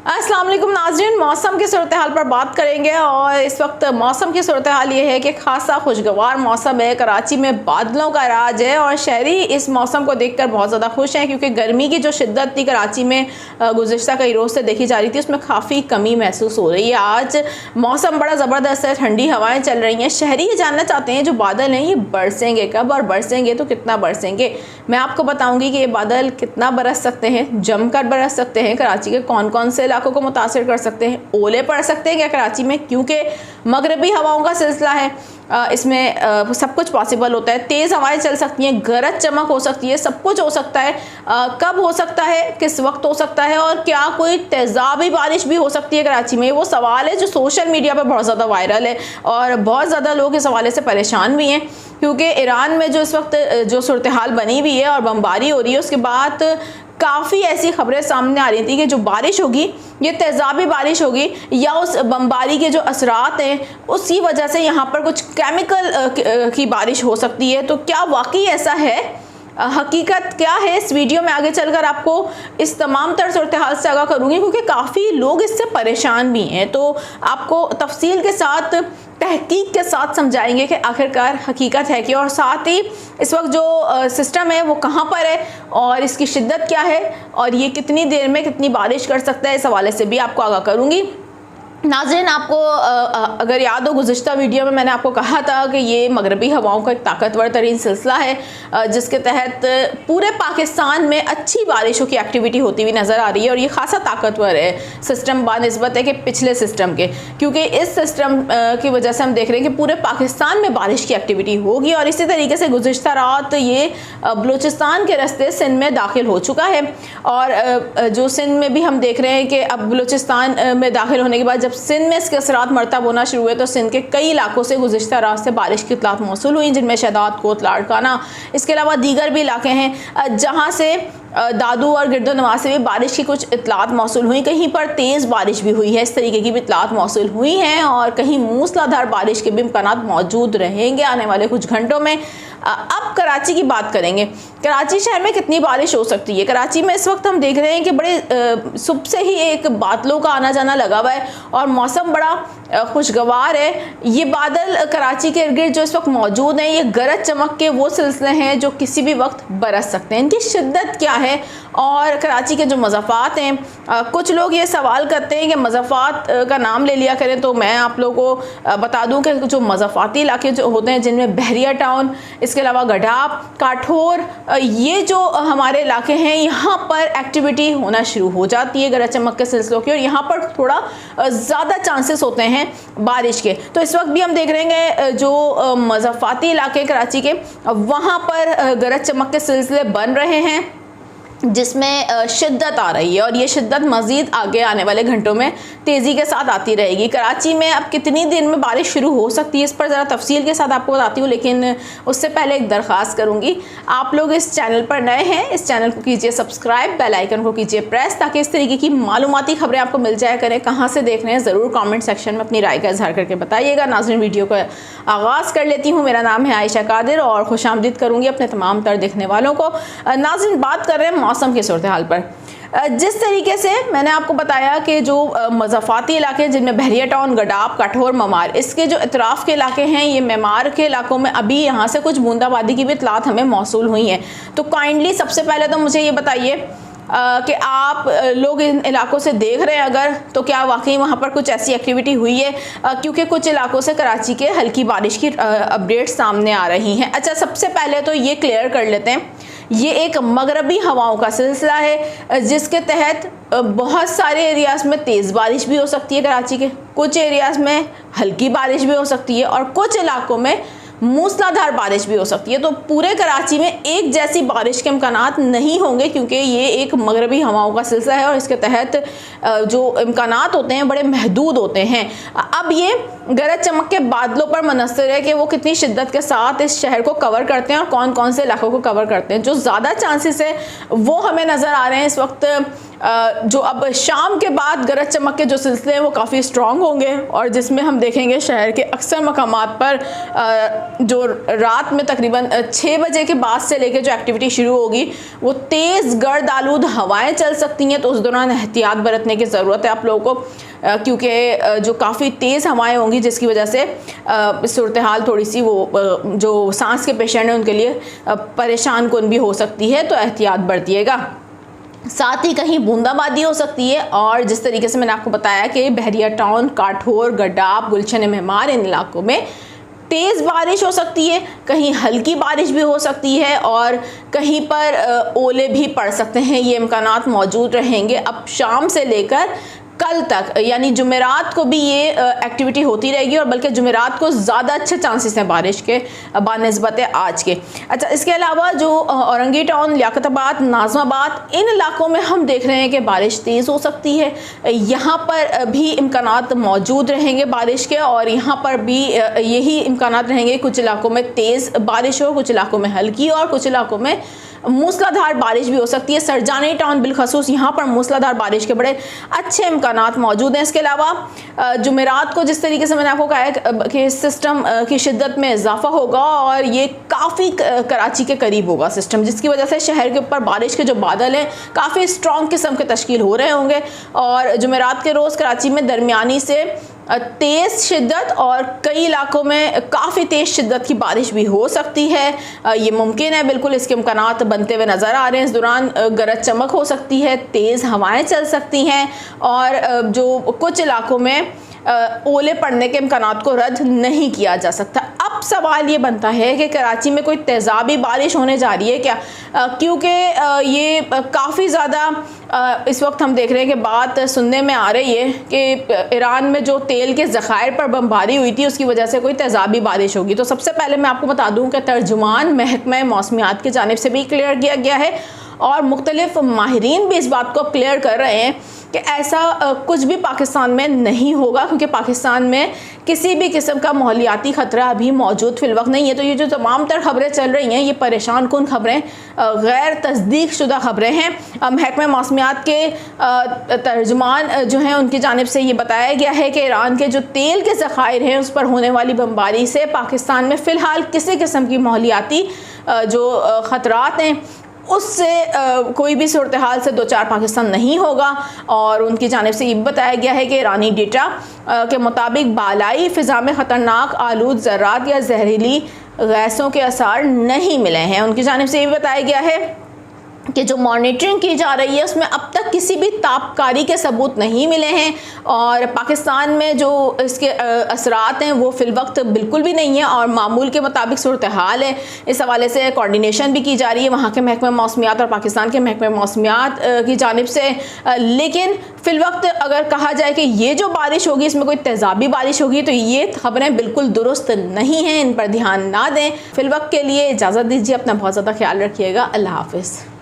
अस्सलाम वालेकुम नाज़रीन, मौसम की सूरत हाल पर बात करेंगे। और इस वक्त मौसम की सूरत हाल ये है कि खासा खुशगवार मौसम है। कराची में बादलों का राज है और शहरी इस मौसम को देखकर बहुत ज़्यादा खुश हैं, क्योंकि गर्मी की जो शिद्दत थी कराची में गुज़िश्ता कई रोज़ से देखी जा रही थी, उसमें काफ़ी कमी महसूस हो रही है। आज मौसम बड़ा ज़बरदस्त है, ठंडी हवाएँ चल रही हैं। शहरी ये जानना चाहते हैं जो बादल हैं ये बरसेंगे कब और बरसेंगे तो कितना बरसेंगे। मैं आपको बताऊँगी कि ये बादल कितना बरस सकते हैं, जमकर बरस सकते हैं, कराची के कौन कौन से इलाकों को मुतासिर कर सकते हैं, ओले पड़ सकते हैं क्या कराची में, क्योंकि मगरबी हवाओं का सिलसिला है। इसमें सब कुछ पॉसिबल होता है। तेज़ हवाएं चल सकती हैं, गरज चमक हो सकती है, सब कुछ हो सकता है। कब हो सकता है, किस वक्त हो सकता है और क्या कोई तेज़ाबी बारिश भी हो सकती है कराची में, वो सवाल है जो सोशल मीडिया पर बहुत ज़्यादा वायरल है और बहुत ज़्यादा लोग इस हवाले से परेशान भी हैं, क्योंकि ईरान में जो इस वक्त जो सूरत हाल बनी हुई है और बमबारी हो रही है, उसके बाद काफ़ी ऐसी खबरें सामने आ रही थी कि जो बारिश होगी ये तेज़ाबी बारिश होगी या उस बमबारी के जो असरात हैं उसकी वजह से यहाँ पर कुछ केमिकल की बारिश हो सकती है। तो क्या वाकई ऐसा है, हकीकत क्या है, इस वीडियो में आगे चलकर आपको इस तमाम तर सूरत हाल से आगाह करूँगी, क्योंकि काफ़ी लोग इससे परेशान भी हैं। तो आपको तफसील के साथ, तहकीक के साथ समझाएंगे कि आखिरकार हकीकत है कि, और साथ ही इस वक्त जो सिस्टम है वो कहाँ पर है और इसकी शिद्दत क्या है और ये कितनी देर में कितनी बारिश कर सकता है, इस हवाले से भी आपको आगाह करूँगी। नाज़रीन, आपको अगर याद हो गुज़िश्ता वीडियो में मैंने आपको कहा था कि ये मगरबी हवाओं का एक ताकतवर तरीन सिलसिला है जिसके तहत पूरे पाकिस्तान में अच्छी बारिशों की एक्टिविटी होती हुई नज़र आ रही है। और ये खासा ताकतवर है सिस्टम बानिस्बत है कि पिछले सिस्टम के, क्योंकि इस सिस्टम की वजह से हम देख रहे हैं कि पूरे पाकिस्तान में बारिश की एक्टिविटी होगी। और इसी तरीके से गुज़िश्ता रात ये बलूचिस्तान के रास्ते सिंध में दाखिल हो चुका है और जो सिंध में भी हम देख रहे हैं कि अब बलूचिस्तान में दाखिल होने के बाद जब सिंध में इसके असरात मरतब होना शुरू हुए तो सिंध के कई इलाकों से गुज़िश्ता रात से बारिश की इत्तलात मौसूल हुई, जिनमें शहदाद, कोत, लाड़काना, इसके अलावा दीगर भी इलाके हैं जहाँ से दादू और गिरदो नवाज से भी बारिश की कुछ इत्तलात मौसूल हुई। कहीं पर तेज़ बारिश भी हुई है, इस तरीके की भी इत्तलात मौसूल हुई हैं और कहीं मूसलाधार बारिश के भी इम्कानात मौजूद रहेंगे आने वाले कुछ घंटों में। अब कराची की बात करेंगे। कराची शहर में कितनी बारिश हो सकती है। कराची में इस वक्त हम देख रहे हैं कि बड़े सुबह से ही एक बादलों का आना जाना लगा हुआ है और मौसम बड़ा खुशगवार है। ये बादल कराची के इर्द गिर्द जो इस वक्त मौजूद हैं, ये गरज चमक के वो सिलसिले हैं जो किसी भी वक्त बरस सकते हैं। इनकी शिद्दत क्या है और कराची के जो मज़ाफ़ात हैं, कुछ लोग ये सवाल करते हैं कि मज़ाफ़ात का नाम ले लिया करें, तो मैं आप लोगों को बता दूं कि जो मज़ाफ़ाती इलाके जो होते हैं जिनमें बहरिया टाउन, इसके अलावा गढ़ाब, काठौर, ये जो हमारे इलाके हैं यहाँ पर एक्टिविटी होना शुरू हो जाती है गरज चमक के सिलसिलों की और यहाँ पर थोड़ा ज़्यादा चांसेस होते हैं बारिश के। तो इस वक्त भी हम देख रहे हैं जो मज़ाफ़ाती इलाके कराची के, वहाँ पर गरज चमक के सिलसिले बन रहे हैं जिसमें शिद्दत आ रही है और ये शिद्दत मज़ीद आगे आने वाले घंटों में तेज़ी के साथ आती रहेगी। कराची में अब कितनी देर में बारिश शुरू हो सकती है इस पर ज़रा तफसील के साथ आपको बताती हूँ, लेकिन उससे पहले एक दरख्वास्त करूँगी, आप लोग इस चैनल पर नए हैं, इस चैनल को कीजिए सब्सक्राइब, बेल आइकन को कीजिए प्रेस, ताकि इस तरीके की मालूमाती खबरें आपको मिल जाया करें। कहाँ से देख रहे हैं ज़रूर कॉमेंट सेक्शन में अपनी राय का इजहार करके बताइएगा। नाज़रीन, वीडियो का आगाज़ कर लेती हूँ। मेरा नाम है आयशा कादिर और खुशामदीद करूँगी अपने तमाम तर देखने वालों को। नाज़रीन, बात कर रहे हैं मौसम की सूरत हाल पर। जिस तरीके से मैंने आपको बताया कि जो मज़ाफ़ाती इलाके हैं जिनमें बहरिया टाउन, गडाब, काठौर, ममार, इसके जो इतराफ़ के इलाके हैं, ये मेमार के इलाकों में अभी यहाँ से कुछ बूंदाबांदी की भी इत्तलात हमें मौसूल हुई हैं। तो काइंडली सबसे पहले तो मुझे ये बताइए कि आप लोग इन इलाकों से देख रहे हैं अगर, तो क्या वाकई वहाँ पर कुछ ऐसी एक्टिविटी हुई है, क्योंकि कुछ इलाकों से कराची के हल्की बारिश की अपडेट सामने आ रही हैं। अच्छा, सबसे पहले तो ये क्लियर कर लेते हैं, ये एक मगरबी हवाओं का सिलसिला है जिसके तहत बहुत सारे एरियाज़ में तेज़ बारिश भी हो सकती है कराची के, कुछ एरियाज़ में हल्की बारिश भी हो सकती है और कुछ इलाकों में मूसलाधार बारिश भी हो सकती है। तो पूरे कराची में एक जैसी बारिश के इम्कानात नहीं होंगे, क्योंकि ये एक मगरबी हवाओं का सिलसिला है और इसके तहत जो इम्कानात होते हैं बड़े महदूद होते हैं। अब ये गरज चमक के बादलों पर मुनहसर है कि वो कितनी शिद्दत के साथ इस शहर को कवर करते हैं और कौन कौन से इलाकों को कवर करते हैं। जो ज़्यादा चांसेस है वो हमें नज़र आ रहे हैं इस वक्त जो अब शाम के बाद गरज चमक के जो सिलसिले हैं वो काफ़ी स्ट्रॉन्ग होंगे, और जिसमें हम देखेंगे शहर के अक्सर मकामात पर जो रात में तकरीबन 6 बजे के बाद से लेकर जो एक्टिविटी शुरू होगी वो तेज़ गर्द आलूद हवाएं चल सकती हैं। तो उस दौरान एहतियात बरतने की ज़रूरत है आप लोगों को, क्योंकि जो काफ़ी तेज़ हवाएं होंगी जिसकी वजह से सूरत हाल थोड़ी सी वो जो सांस के पेशेंट हैं उनके लिए परेशान कुन भी हो सकती है, तो एहतियात बरतिएगा। साथ ही कहीं बूंदाबांदी हो सकती है, और जिस तरीके से मैंने आपको बताया कि बहरिया टाउन, काठौर, गड्डाब, गुलशन मेहमान, इन इलाकों में तेज़ बारिश हो सकती है, कहीं हल्की बारिश भी हो सकती है, और कहीं पर ओले भी पड़ सकते हैं। ये इम्कानात मौजूद रहेंगे अब शाम से लेकर कल तक, यानी जुमेरात को भी ये एक्टिविटी होती रहेगी, और बल्कि जुमेरात को ज़्यादा अच्छे चांसेस हैं बारिश के बानिस्बत आज के। अच्छा, इसके अलावा जो औरंगी टाउन, लियाकताबाद, नाज़माबाद, इन इलाकों में हम देख रहे हैं कि बारिश तेज़ हो सकती है। यहाँ पर भी इम्कानात मौजूद रहेंगे बारिश के, और यहाँ पर भी यही इम्कानात रहेंगे, कुछ इलाकों में तेज़ बारिश हो, कुछ इलाकों में हल्की, और कुछ इलाकों में मूसलाधार बारिश भी हो सकती है। सरजानी टाउन बिलखसूस यहाँ पर मूसलाधार बारिश के बड़े अच्छे इम्कानात मौजूद हैं। इसके अलावा जुमेरात को जिस तरीके से मैंने आपको कहा है कि सिस्टम की शिद्दत में इजाफा होगा, और ये काफ़ी कराची के करीब होगा सिस्टम, जिसकी वजह से शहर के ऊपर बारिश के जो बादल हैं काफ़ी स्ट्रॉन्ग किस्म के तश्कील हो रहे होंगे, और जुमेरात के रोज़ कराची में दरमियानी से तेज़ शिद्दत और कई इलाकों में काफ़ी तेज़ शिद्दत की बारिश भी हो सकती है। ये मुमकिन है, बिल्कुल इसके इम्कानात बनते हुए नज़र आ रहे हैं। इस दौरान गरज चमक हो सकती है, तेज़ हवाएं चल सकती हैं, और जो कुछ इलाकों में ओले पड़ने के इम्कानात को रद्द नहीं किया जा सकता। अब सवाल ये बनता है कि कराची में कोई तेज़ाबी बारिश होने जा रही है क्या, क्योंकि ये काफ़ी ज़्यादा इस वक्त हम देख रहे हैं कि बात सुनने में आ रही है कि ईरान में जो तेल के ज़खायर पर बमबारी हुई थी उसकी वजह से कोई तेज़ाबी बारिश होगी। तो सबसे पहले मैं आपको बता दूं कि तर्जुमान महकमा मौसमियात की जानिब से भी क्लियर किया गया है, और मुख्तलिफ माहिरीन भी इस बात को क्लियर कर रहे हैं कि ऐसा कुछ भी पाकिस्तान में नहीं होगा, क्योंकि पाकिस्तान में किसी भी किस्म का माहौलियाती ख़तरा अभी मौजूद फिलवक्त नहीं है। तो ये जो तमाम तर ख़बरें चल रही हैं ये परेशान कुन ख़बरें, गैर तस्दीक शुदा ख़बरें हैं। महकमा मौसमियात के तर्जुमान जो हैं उनकी जानिब से ये बताया गया है कि ईरान के जो तेल के ज़खायर हैं उस पर होने वाली बमबारी से पाकिस्तान में फ़िलहाल किसी किस्म की माहौलियाती जो ख़तरात हैं उससे कोई भी सूरत हाल से दो चार पाकिस्तान नहीं होगा। और उनकी जानिब से ये बताया गया है कि ईरानी डेटा के मुताबिक बालाई फ़िज़ा में ख़तरनाक आलूद ज़रात या जहरीली गैसों के असर नहीं मिले हैं। उनकी जानिब से ये बताया गया है कि जो मॉनिटरिंग की जा रही है उसमें अब तक किसी भी ताबकारी के सबूत नहीं मिले हैं, और पाकिस्तान में जो इसके असरात हैं वो फ़िलवक्त बिल्कुल भी नहीं है, और मामूल के मुताबिक सूरत हाल है। इस हवाले से कोऑर्डिनेशन भी की जा रही है वहाँ के महकमा मौसमियात और पाकिस्तान के महकमा मौसमियात की जानिब से। लेकिन फ़िलवक्त अगर कहा जाए कि ये जो बारिश होगी इसमें कोई तेज़ाबी बारिश होगी तो ये ख़बरें बिल्कुल दुरुस्त नहीं हैं, इन पर ध्यान ना दें। फ़िलवक्त के लिए इजाज़त दीजिए, अपना बहुत ज़्यादा ख्याल रखिएगा। अल्लाह हाफ़िज़।